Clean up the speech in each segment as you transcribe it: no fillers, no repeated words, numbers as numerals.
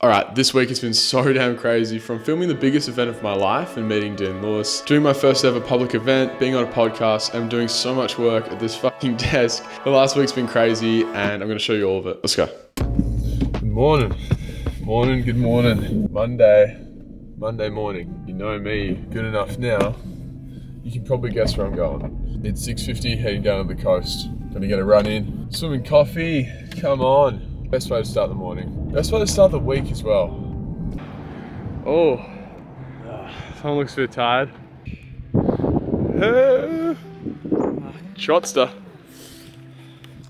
All right, this week has been so damn crazy, from filming the biggest event of my life and meeting Dean Lewis, doing my first ever public event, being on a podcast, and doing so much work at this fucking desk. The last week's been crazy and I'm gonna show you all of it. Let's go. Good morning. Good morning. Monday morning. You know me good enough now. You can probably guess where I'm going. It's 6:50, heading down to the coast. Gonna get a run in. Swimming coffee, come on. Best way to start the morning. Best way to start the week as well. Oh, someone looks a bit tired. Shotster.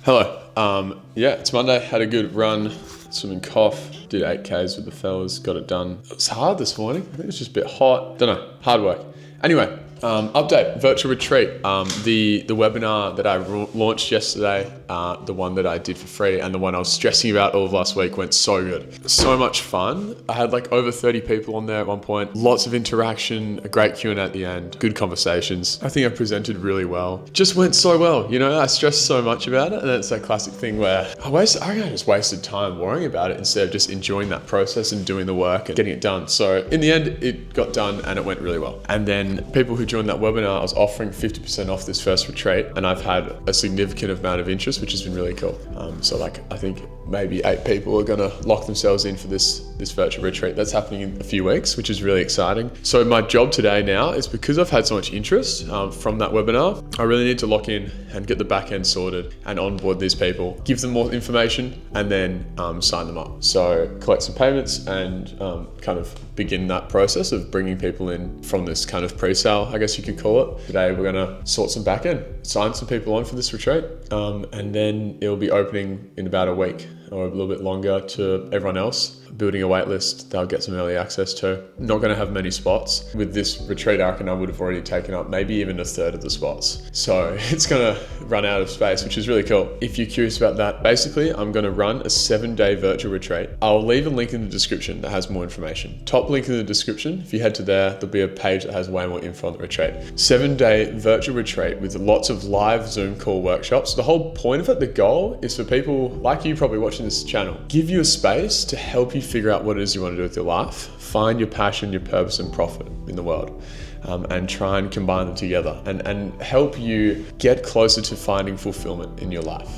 Hello. Yeah, it's Monday. Had a good run, swimming cough. Did 8Ks with the fellas, got it done. It was hard this morning. I think it was just a bit hot. Don't know, hard work. Anyway, update, virtual retreat. The webinar that I launched yesterday, the one that I did for free and the one I was stressing about all of last week went so good. So much fun. I had like over 30 people on there at one point. Lots of interaction, a great Q&A at the end, good conversations. I think I presented really well. Just went so well, you know, I stressed so much about it, and it's that classic thing where I just wasted time worrying about it instead of just enjoying that process and doing the work and getting it done. So in the end, it got done and it went really well. And then people who joined that webinar, I was offering 50% off this first retreat, and I've had a significant amount of interest, which has been really cool. So like, I think maybe 8 people are gonna lock themselves in for this virtual retreat that's happening in a few weeks, which is really exciting. So my job today now is, because I've had so much interest from that webinar, I really need to lock in and get the back end sorted and onboard these people, give them more information, and then sign them up. So collect some payments and kind of begin that process of bringing people in from this kind of pre-sale, I guess you could call it. Today we're gonna sort some back end, sign some people on for this retreat, and then it'll be opening in about a week or a little bit longer to everyone else. Building a wait list they'll get some early access to. Not going to have many spots. With this retreat, I reckon I would have already taken up maybe even a third of the spots. So it's going to run out of space, which is really cool. If you're curious about that, basically I'm going to run a 7-day virtual retreat. I'll leave a link in the description that has more information. Top link in the description. If you head to there, there'll be a page that has way more info on the retreat. 7-day virtual retreat with lots of live Zoom call workshops. The whole point of it, the goal, is for people like you probably watching this channel, give you a space to help you figure out what it is you want to do with your life, find your passion, your purpose and profit in the world, and try and combine them together and help you get closer to finding fulfillment in your life.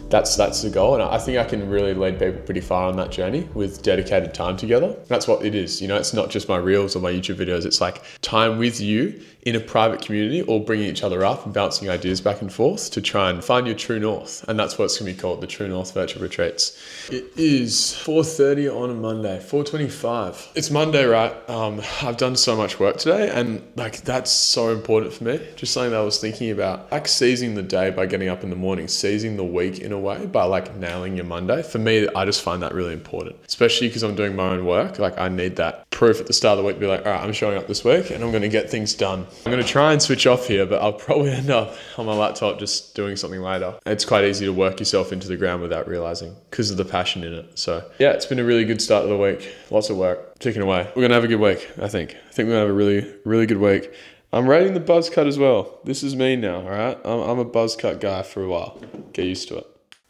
That's the goal, and I think I can really lead people pretty far on that journey with dedicated time together. That's what it is, you know, it's not just my reels or my YouTube videos, it's like time with you in a private community, all bringing each other up and bouncing ideas back and forth to try and find your true north. And that's what it's gonna be called, the True North Virtual Retreats. It is 4:30 on a Monday, 4:25. It's Monday, right? I've done so much work today, and like, that's so important for me. Just something that I was thinking about, like seizing the day by getting up in the morning, seizing the week in a way by like nailing your Monday. For me, I just find that really important, especially because I'm doing my own work. Like, I need that proof at the start of the week to be like, all right, I'm showing up this week and I'm gonna get things done. I'm gonna try and switch off here, but I'll probably end up on my laptop just doing something later. It's quite easy to work yourself into the ground without realizing, because of the passion in it. So yeah, it's been a really good start of the week. Lots of work ticking away. We're gonna have a good week, I think. We're gonna have a really, really good week. I'm rating the buzz cut as well. This is me now, all right? I'm a buzz cut guy for a while. Get used to it.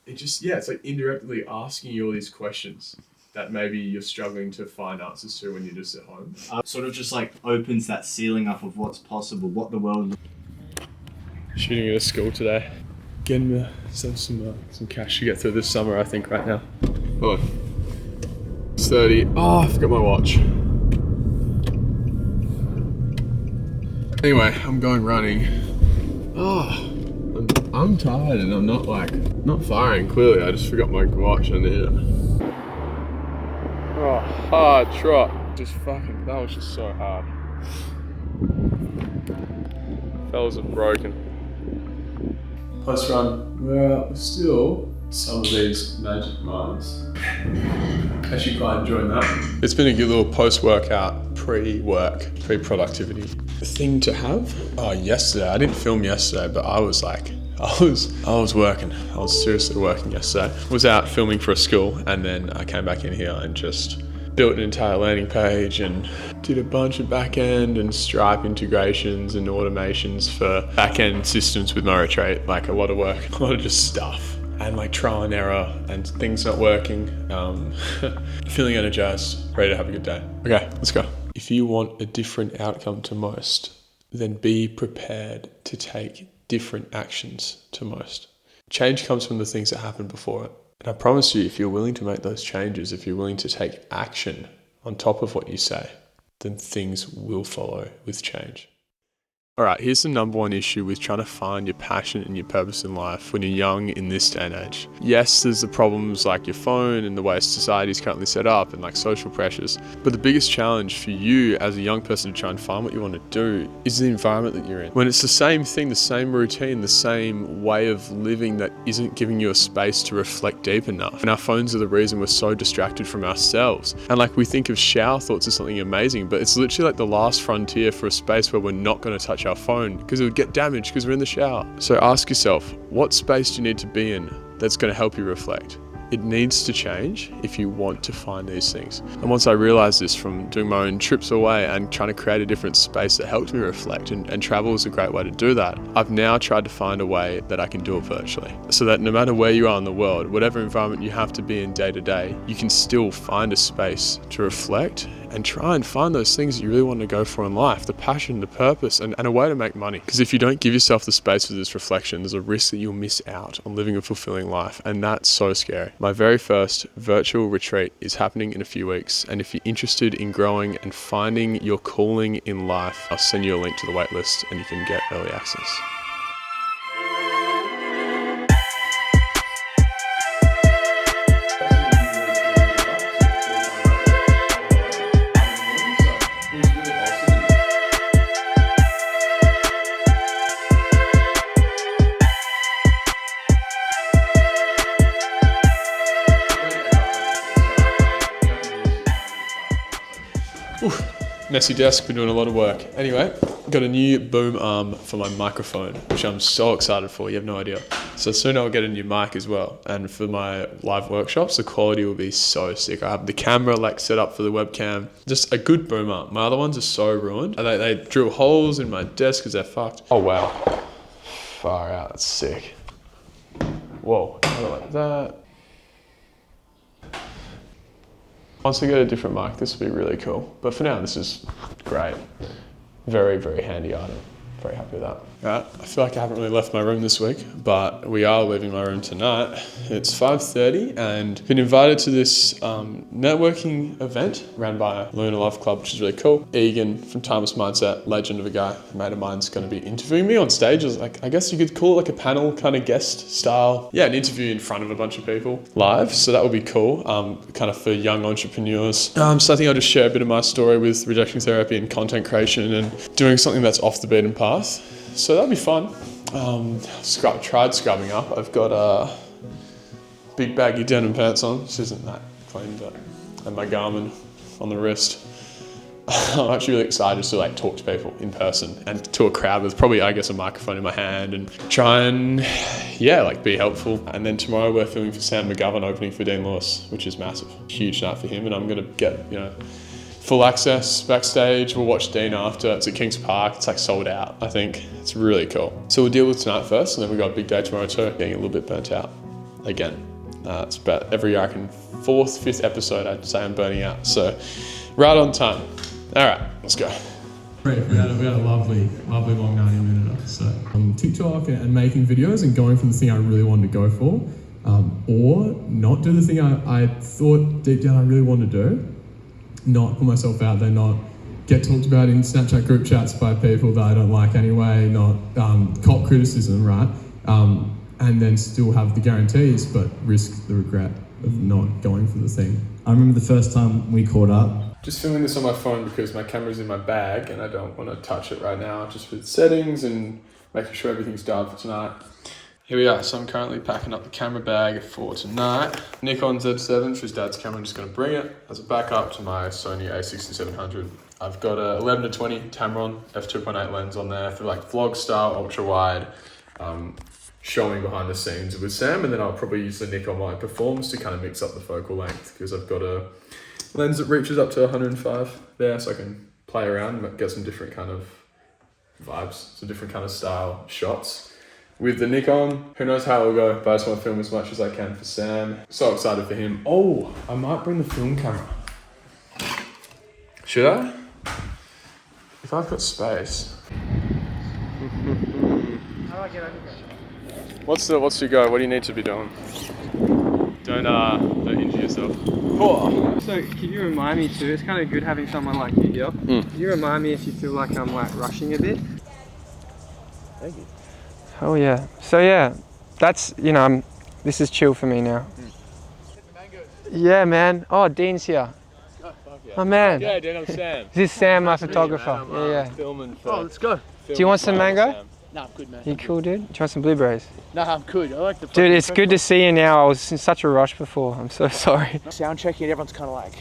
It's like indirectly asking you all these questions that maybe you're struggling to find answers to when you're just at home. Sort of just like opens that ceiling up of what's possible, what the world... Shooting at a school today. Getting myself some cash to get through this summer, I think, right now. Oh, 30. Oh, I forgot my watch. Anyway, I'm going running. Oh, I'm tired and I'm not firing, clearly. I just forgot my watch under here. Oh, hard trot. That was just so hard. Fellas are broken. Post run, we're still some of these magic mines. Actually quite enjoying that. It's been a good little post-workout, pre-productivity thing to have. Oh, yesterday, I didn't film yesterday, but I was working. I was seriously working yesterday. Was out filming for a school, and then I came back in here and just built an entire landing page and did a bunch of back-end and Stripe integrations and automations for back-end systems with my retreat. Like, a lot of work, a lot of just stuff. and like trial and error and things not working. Feeling energized, ready to have a good day. Okay, let's go. If you want a different outcome to most, then be prepared to take different actions to most. Change comes from the things that happened before it. And I promise you, if you're willing to make those changes, if you're willing to take action on top of what you say, then things will follow with change. All right, here's the number one issue with trying to find your passion and your purpose in life when you're young in this day and age. Yes, there's the problems like your phone and the way society is currently set up and like social pressures. But the biggest challenge for you as a young person to try and find what you want to do is the environment that you're in. When it's the same thing, the same routine, the same way of living that isn't giving you a space to reflect deep enough. And our phones are the reason we're so distracted from ourselves. And like we think of shower thoughts as something amazing, but it's literally like the last frontier for a space where we're not going to touch our phone because it would get damaged because we're in the shower. So ask yourself, what space do you need to be in that's going to help you reflect? It needs to change if you want to find these things. And once I realized this from doing my own trips away and trying to create a different space that helped me reflect, and travel is a great way to do that, I've now tried to find a way that I can do it virtually. So that no matter where you are in the world, whatever environment you have to be in day to day, you can still find a space to reflect and try and find those things that you really want to go for in life, the passion, the purpose, and a way to make money. Because if you don't give yourself the space for this reflection, there's a risk that you'll miss out on living a fulfilling life, and that's so scary. My very first virtual retreat is happening in a few weeks, and if you're interested in growing and finding your calling in life, I'll send you a link to the waitlist and you can get early access. Messy desk, been doing a lot of work. Anyway, got a new boom arm for my microphone, which I'm so excited for, you have no idea. So soon I'll get a new mic as well. And for my live workshops, the quality will be so sick. I have the camera like set up for the webcam. Just a good boom arm. My other ones are so ruined. They drill holes in my desk because they're fucked. Oh wow. Far out, that's sick. Whoa, I don't like that. Once I get a different mic, this will be really cool. But for now, this is great. Very, very handy item. Very happy with that. Right, I feel like I haven't really left my room this week, but we are leaving my room tonight. It's 5:30 and been invited to this networking event ran by Lunar Love Club, which is really cool. Egan from Timeless Mindset, legend of a guy, a mate of mine's going to be interviewing me on stage. As like, I guess you could call it like a panel kind of guest style. Yeah, an interview in front of a bunch of people live. So that will be cool, kind of for young entrepreneurs. So I think I'll just share a bit of my story with rejection therapy and content creation and doing something that's off the beaten path. So that'll be fun. Tried scrubbing up. I've got a big baggy denim pants on, which isn't that clean, but and my Garmin on the wrist. I'm actually really excited to like talk to people in person and to a crowd with probably, I guess, a microphone in my hand and try and, yeah, like be helpful. And then tomorrow we're filming for Sam McGovern opening for Dean Lewis, which is massive. Huge night for him, and I'm gonna get, full access backstage. We'll watch Dean after. It's at Kings Park. It's like sold out, I think. It's really cool. So we'll deal with tonight first, and then we've got a big day tomorrow too. Getting a little bit burnt out again. It's about every, I reckon, 4th, 5th episode I'd say I'm burning out. So right on time. All right, let's go. Great. We had a lovely long 90 minute. So TikTok and making videos and going for the thing I really wanted to go for, or not do the thing I thought deep down I really wanted to do. Not put myself out there, not get talked about in Snapchat group chats by people that I don't like anyway, not cop criticism, right? And then still have the guarantees, but risk the regret of not going for the thing. I remember the first time we caught up. Just filming this on my phone because my camera's in my bag and I don't want to touch it right now, just with settings and making sure everything's done for tonight. Here we are. So I'm currently packing up the camera bag for tonight. Nikon Z7, which is Dad's camera. I'm just going to bring it as a backup to my Sony a6700. I've got a 11-20 Tamron f2.8 lens on there for like vlog style, ultra wide, showing behind the scenes with Sam. And then I'll probably use the Nikon Light Performs to kind of mix up the focal length because I've got a lens that reaches up to 105 there, so I can play around and get some different kind of vibes, some different kind of style shots. with the Nikon. Who knows how it'll go, but I just want to film as much as I can for Sam. So excited for him. Oh, I might bring the film camera. Should I? If I've got space. How do I get over here? What's your go? What do you need to be doing? Don't injure yourself. Oh. So can you remind me too, it's kind of good having someone like you here. Can you remind me if you feel like I'm like rushing a bit? Thank you. Oh yeah. So yeah, that's, you know, this is chill for me now. Yeah, man. Oh, Dean's here. Oh man. Yeah, Dean, I'm Sam. This is Sam, my photographer. Man, Yeah. Filming for, Oh, let's go. Do you want some mango? No, I'm good, man. You cool, dude? Do you want some blueberries? No, I'm good. I like the. Dude, it's good to see you now. I was in such a rush before. I'm so sorry. Sound checking. Everyone's kind of like,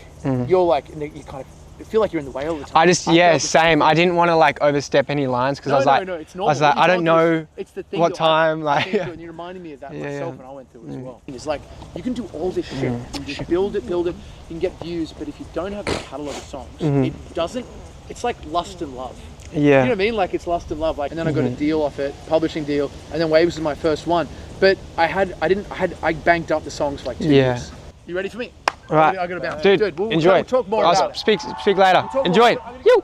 you're like, you kind of feel like you're in the way all the time. I just, yeah, same. I didn't want to like overstep any lines because I was like, it's I normal. was like, I don't know it's the thing what time, like. And you reminded me of that myself when I went through as well. It's like you can do all this shit. You can just build it. You can get views, but if you don't have the catalog of songs, it doesn't. It's like lust and love. Yeah. You know what I mean? Like it's lust and love. Like, and then I got a deal off it, publishing deal, and then Waves was my first one. But I banked up the songs for like 2 years. You ready for me? All right. I got to bounce. Dude, We'll enjoy. We'll talk more about it. Speak later. Enjoy it. You.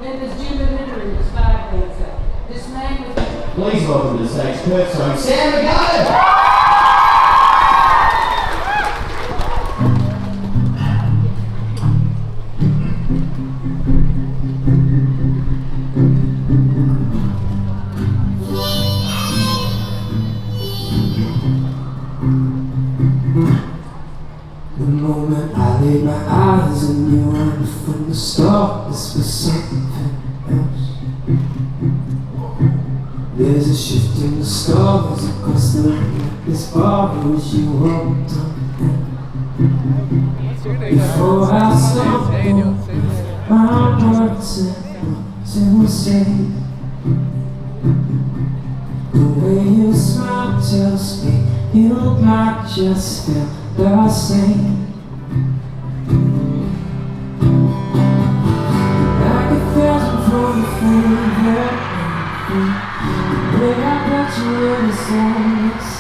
Then there's Jim and Henry, the star dancer. This man was... Please welcome to the stage Kurt's own Sam McGovern! The moment I laid my eyes on you, and from the start, this was something else. There's a shift in the stars across the land. This bar as you walked on. Before I stumble, my words to say. The way you smile tells me you might just feel the same. Like a thousand from the way I got you in the song.